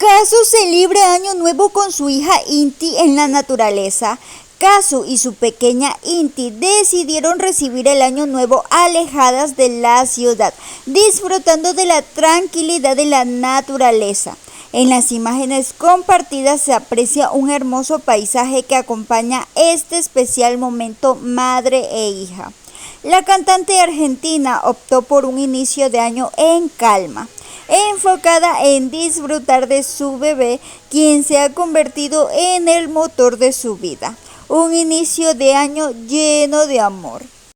Kazu celebra Año Nuevo con su hija Inti en la naturaleza. Kazu y su pequeña Inti decidieron recibir el Año Nuevo alejadas de la ciudad, disfrutando de la tranquilidad de la naturaleza. En las imágenes compartidas se aprecia un hermoso paisaje que acompaña este especial momento madre e hija. La cantante argentina optó por un inicio de año en calma, enfocada en disfrutar de su bebé, quien se ha convertido en el motor de su vida. Un inicio de año lleno de amor.